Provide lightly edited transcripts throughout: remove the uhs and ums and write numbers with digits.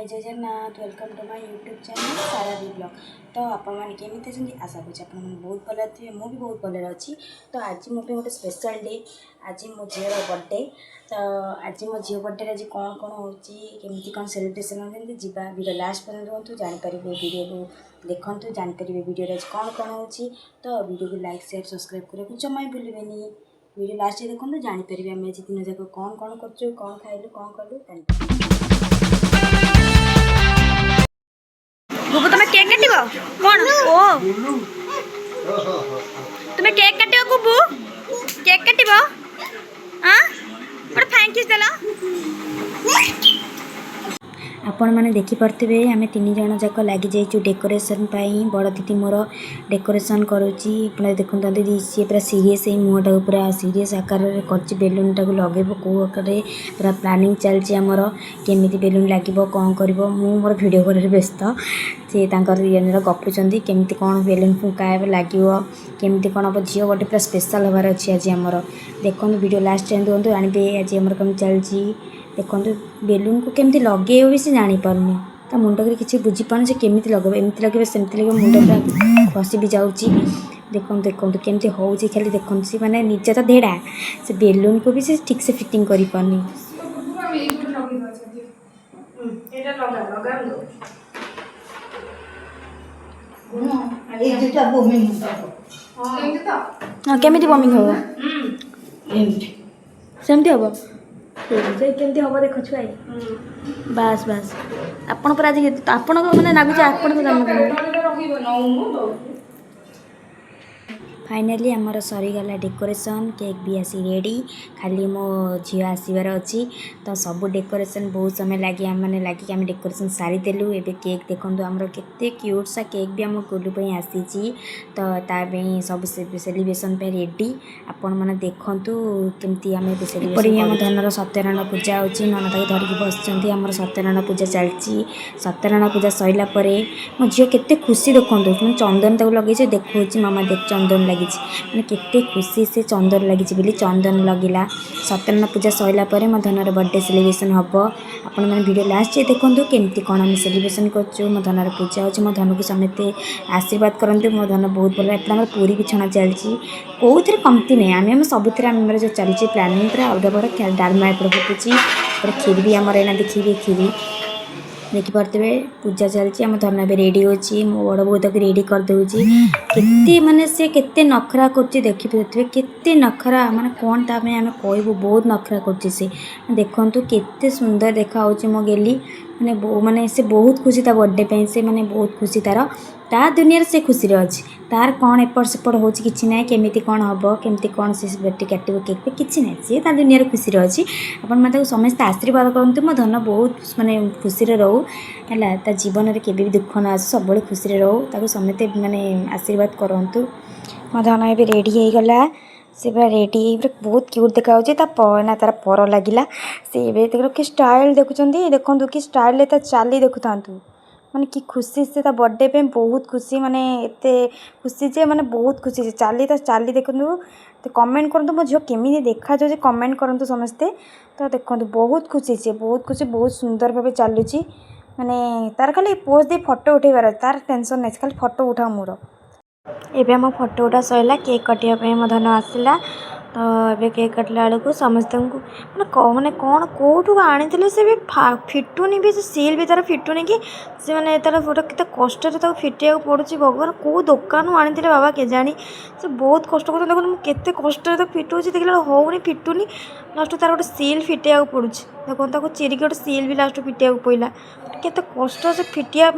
हाय जय Jagannath welcome to my YouTube channel सारा भी ब्लॉग। तो आपण मैंने केमी आशा करुँचे आप बहुत भल थे मुझे बहुत भल अच्छी। तो आज मो गोटे स्पेशल डे आज मो झीर बर्थडे। तो आज मो झील बर्थडे आज कौन कौन होमती कौन सेलिब्रेशन होती जा वीडियो लास्ट पर्यटन रुहतु जापर वीडियो को देखूँ जापर वीडियो आज कौन कौन हो। तो वीडियो को लाइक शेयर सब्सक्राइब करने जमा भूलें। वीडियो लास्ट देखो जापर आम आज दिन जाक कौन कौन कर कौन खाइलु कौन कलु। बुबु तुम्हें केक काटिबो कौन ओ तुम्हें केक काटिबो बुबु केक काटिबो हां और फाइन किस देला आपण मैंने देखिपे आम तीन जन जाक लग जाइए डेकोरेशन बड़ दीदी मोर डेकोरेशन करुच्ची देखते दीदी सी पूरा सीरीयस मुँहटा पूरा सीरीयस आकार कर बेलून टाक लगे कौ आकार पूरा प्लानिंग चलती आमर केमी बेलून लगे कौन कर मोर भिड कर व्यस्त सी गपुंट केमी कौन बेलून फुंका लगे केमी कौन हम झील गोटे पूरा स्पेशल हबार अच्छी आज आमर देखो वीडियो लास्ट टाइम देखते जानते आज आम कम चलती देखो बेलून को केमती लगे भी से जापारूनी ता मुंड कर किसी बुझीपार से केमी लगे एमती लगे सेमती लगे मुंड पूरा खसी भी जाऊँगी। देखो देखो केमती हो खाली देखो सी मैंने निजे तो धेड़ा से बेलून को भी से ठीक से फिटिंग कर पारनी। हाँ केमी बमिंग हम सेमती हम केमती हम देख छुआ बास बास आपण पर आज आपण मैंने लगुच आपण जन्मदिन फाइनाली आमर सरीगला डेकोरेशन केक भी आसी रेडी खाली मो झील आसबार अच्छी। तो सब डेकोरेशन बहुत समय लगे आम मैंने लगे आम डेकोरेशन सारीदेलु एबे केक देखो आमर केते क्यूट सा केक भी आम गोलू आसी। तो ताप सब सेलिब्रेशन रेडी आपण मैंने देखूँ केमती आम आम धनर सत्यनारायण पूजा होची नना धरिकी बस आम सत्यनारायण पूजा चलती। सत्यनारायण पूजा सरला मो झील केते खुशी देखो चंदन तक लगे देखो मामा देख चंदन लगे मैंने केते खुशी से चंदन लगी बोली चंदन लगेगा। सत्यनारायण पूजा सरला मो धनर बर्थडे सेलिब्रेशन हम आपण मैंने वीडियो लास्ट देखो केमती कौन आम सेलिब्रेशन कर मो धनर पूजा हो मो धन को समस्ते आशीर्वाद करते मो धन बहुत भल आम पूरी भी छणा चलती कौन कमती नहीं आम सब जो चलती प्लानिंग पूरा अलग बड़ा डालमा एपट फुटुची खीर भी आमर एना देखिए खीर देखिपे पूजा चलती आम धन भी रेडी होची मो बड़ बो तक रेडी कर दूची केते माने से केते नखरा करची देखिपे केते नखरा माने कौन तामें आम कहबू बहुत नखरा करची से देखो केते सुंदर देखा होची मो गेली माने से बहुत खुशी ता बर्थडे पे से माने बहुत खुशी ता दुनिया से खुशी अच्छी तार कौन एपट सेपट हो कि ना केमी कौन हम केमती कौन से बर्थडे काटो केक पे कि ना सी ता दुनिया खुशी अच्छी आपण मैं समस्त आशीर्वाद करते मो धन बहुत माने खुशी रो है ता जीवन में केवे भी दुख ना आस सब खुशी रो ताको समस्ते माने आशीर्वाद करूँ। मो धन ए रेडी हो गला से पूरा रेडी बहुत क्यूट देखा ना तार पर लगिला से देख कि स्टाइल देखुं देखो कि स्टाइल चली देखु था माने कि खुशी से ता बर्थडे पे बहुत खुशी माने एते खुशी जे माने बहुत खुशी से चाली देखु तो कमेंट करतु मो झील केमी देखा जो कमेंट करतु समस्ते। तो देखो बहुत खुशी बहुत सुंदर भाव चलुची माने तार खाली पोज दे फोटो उठेबार तार टेंशन नहीं खाली फोटो उठा मोर एबे आम फोटो उठा सरला केक काटिया मो धन आसला। तो ये केक काटला बेलू समस्त माने कौन कौटू आनी से भी फिटुनी भी से सील भी तार फिटुनी कि से मैंने तार गोटे केते कष्ट फिटिया पड़ुची भगवान कौ दुकान आनी बाबा के जानी से बहुत कष्ट कर देखो केते कष्ट फिटुची देखला होनी फिटुनी लास्ट तार गोटे सील फिटिया पड़ुची देखो चिरिकी गोटे सील भी लास्ट फिटिया पड़ा केते कष्ट से फिटिया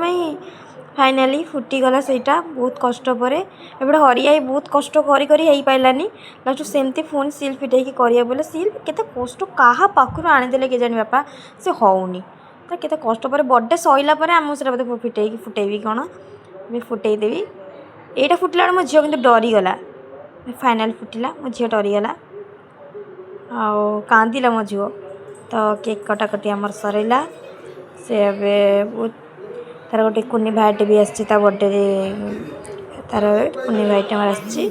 फाइनाली फुटीगला सेटा बहुत कष्ट पर एबे हरिया बहुत कष्ट करी करी पाइलानी लास्ट सेमती फोन सील फिटे करिया बोले सील केते कष्ट कहा पाखु आनीदे के जानी बापा से होनी तो केते कष्ट पर बर्थडे सरला आम से बोलते फुटेबी कौन फुटेदेवी यहाँ फुटला मो झील कि डरीगला फाइनाल फुटिला मो झील डरीगला कांदिला मो झील। तो केक कटाकटी आमर सरला से बहुत तार गोटे कुनी भाईटे भी आसी बर्थडे तार कुनी भाईटे आम आसी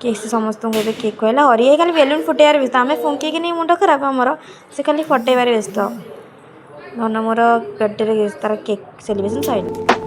केक से समस्त केक कहला हरिया खाली बेलून फुटेबार व्यस्त आम फुंकी नहीं मुंड खराब आमर से खाली फटेबार व्यस्त। ଧନ ମୋର ବର୍ଥଡ଼େରେ ତାର କେକ୍ ସେଲିବ୍ରେସନ୍ ସରିଲା।